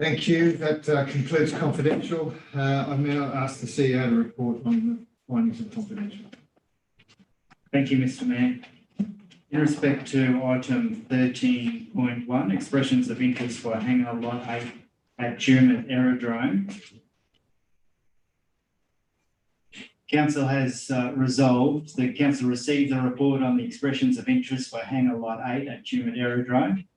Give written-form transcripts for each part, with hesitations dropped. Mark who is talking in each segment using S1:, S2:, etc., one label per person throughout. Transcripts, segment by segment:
S1: Thank you. That concludes confidential. I now ask the CEO to report on the findings of confidential.
S2: Thank you, Mr. Mayor. In respect to item 13.1, expressions of interest for hangar lot 8 at Tumut Aerodrome, Council has resolved that Council received the report on the expressions of interest for hangar lot 8 at Tumut Aerodrome.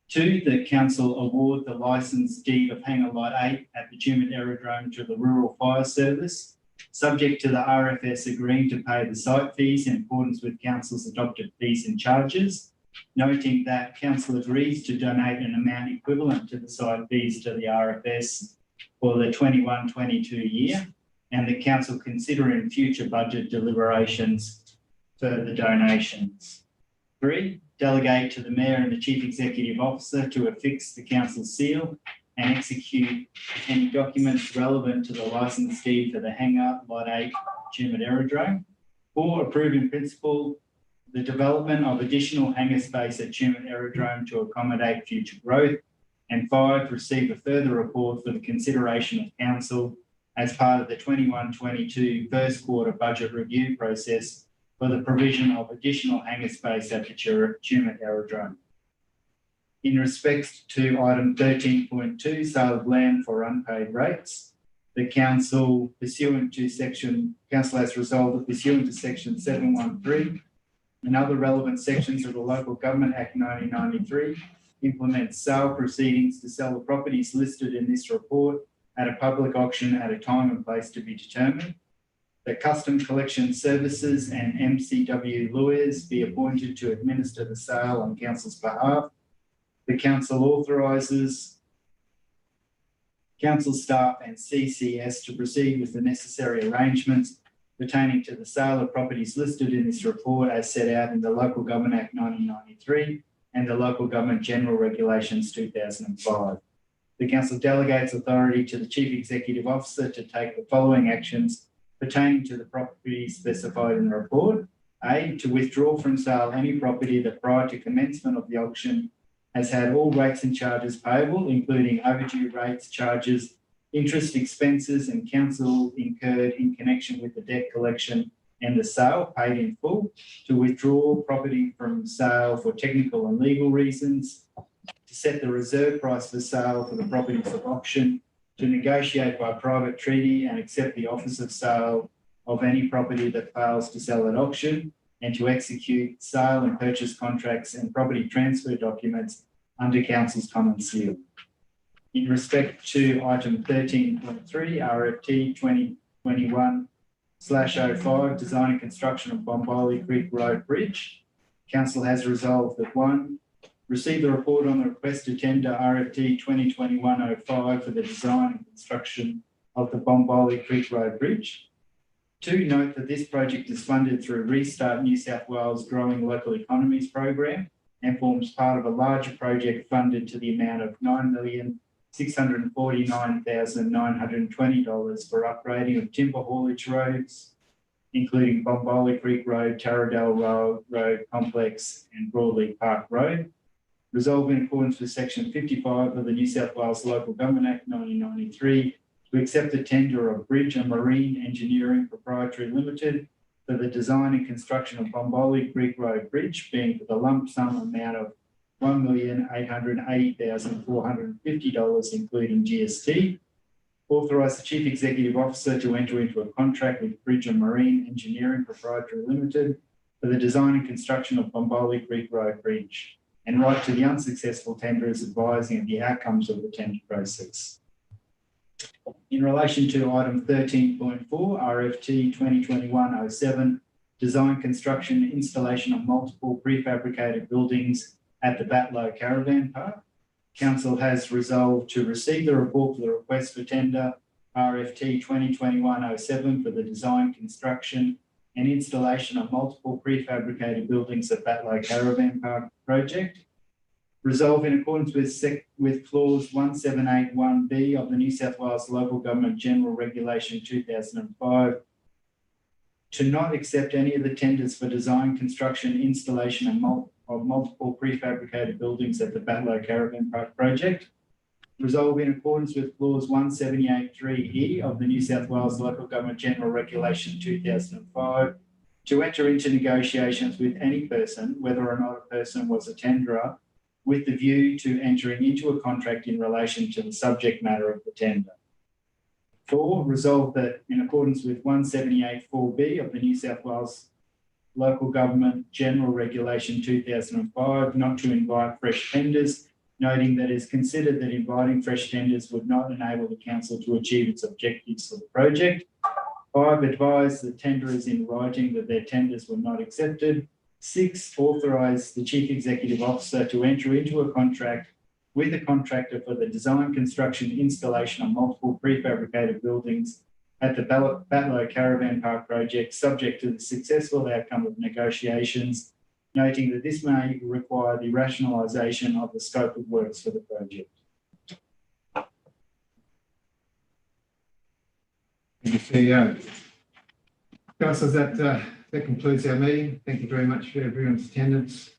S2: 2, that Council award the licence deed of hangar lot 8 at the Tumut Aerodrome to the Rural Fire Service, subject to the RFS agreeing to pay the site fees in accordance with Council's adopted fees and charges, noting that Council agrees to donate an amount equivalent to the site fees to the RFS for the 21-22 year, and the Council consider in future budget deliberations further donations. 3, delegate to the Mayor and the Chief Executive Officer to affix the Council seal and execute any documents relevant to the licence deed for the hangar lot 8 Tumut Aerodrome. 4, approve in principle the development of additional hangar space at Tumut Aerodrome to accommodate future growth. And 5, receive a further report for the consideration of Council as part of the 21-22 first quarter budget review process for the provision of additional hangar space at the Tumut Aerodrome. In respect to item 13.2, sale of land for unpaid rates, the Council, Council has resolved that pursuant to section 713 and other relevant sections of the Local Government Act 1993, implements sale proceedings to sell the properties listed in this report at a public auction at a time and place to be determined. The Custom Collection Services and MCW lawyers be appointed to administer the sale on Council's behalf. The Council authorises Council staff and CCS to proceed with the necessary arrangements pertaining to the sale of properties listed in this report as set out in the Local Government Act 1993 and the Local Government General Regulations 2005. The Council delegates authority to the Chief Executive Officer to take the following actions pertaining to the properties specified in the report. A, to withdraw from sale any property that prior to commencement of the auction has had all rates and charges payable, including overdue rates, charges, interest expenses and Council incurred in connection with the debt collection and the sale paid in full, to withdraw property from sale for technical and legal reasons, to set the reserve price for sale for the properties of auction, to negotiate by private treaty and accept the offers of sale of any property that fails to sell at auction, and to execute sale and purchase contracts and property transfer documents under Council's common seal. In respect to item 13.3, RFT 2021/05, design and construction of Bombolly Creek Road Bridge, Council has resolved that 1, receive the report on the request to tender RFT 2021-05 for the design and construction of the Bombolly Creek Road Bridge. 2, note that this project is funded through Restart New South Wales Growing Local Economies program and forms part of a larger project funded to the amount of $9,649,920 for upgrading of timber haulage roads, including Bombolly Creek Road, Taradell Road Complex and Broadleaf Park Road. Resolved in accordance with section 55 of the New South Wales Local Government Act 1993 to accept the tender of Bridge and Marine Engineering Proprietary Limited for the design and construction of Bombolly Creek Road Bridge, being for the lump sum amount of $1,880,450, including GST. Authorise the Chief Executive Officer to enter into a contract with Bridge and Marine Engineering Proprietary Limited for the design and construction of Bombolly Creek Road Bridge, and write to the unsuccessful tenderers advising of the outcomes of the tender process. In relation to item 13.4, RFT 2021-07, design, construction, installation of multiple prefabricated buildings at the Batlow Caravan Park, Council has resolved to receive the report for the request for tender RFT 2021-07 for the design, construction and installation of multiple prefabricated buildings at Batlow Caravan Park project. Resolve in accordance with clause 1781B of the New South Wales Local Government General Regulation 2005 to not accept any of the tenders for design, construction, installation of multiple prefabricated buildings at the Batlow Caravan Park project. Resolve in accordance with clause 178(3)(e) of the New South Wales Local Government General Regulation 2005 to enter into negotiations with any person, whether or not a person was a tenderer, with the view to entering into a contract in relation to the subject matter of the tender. 4, resolve that in accordance with 178(4)(b) of the New South Wales Local Government General Regulation 2005 not to invite fresh tenders, noting that it is considered that inviting fresh tenders would not enable the council to achieve its objectives for the project. 5, advise the tenderers in writing that their tenders were not accepted. 6, authorise the Chief Executive Officer to enter into a contract with a contractor for the design, construction, installation of multiple prefabricated buildings at the Batlow Caravan Park project, subject to the successful outcome of negotiations, noting that this may require the rationalisation of the scope of works for the project.
S1: Thank you, CEO. Councillors, that concludes our meeting. Thank you very much for everyone's attendance.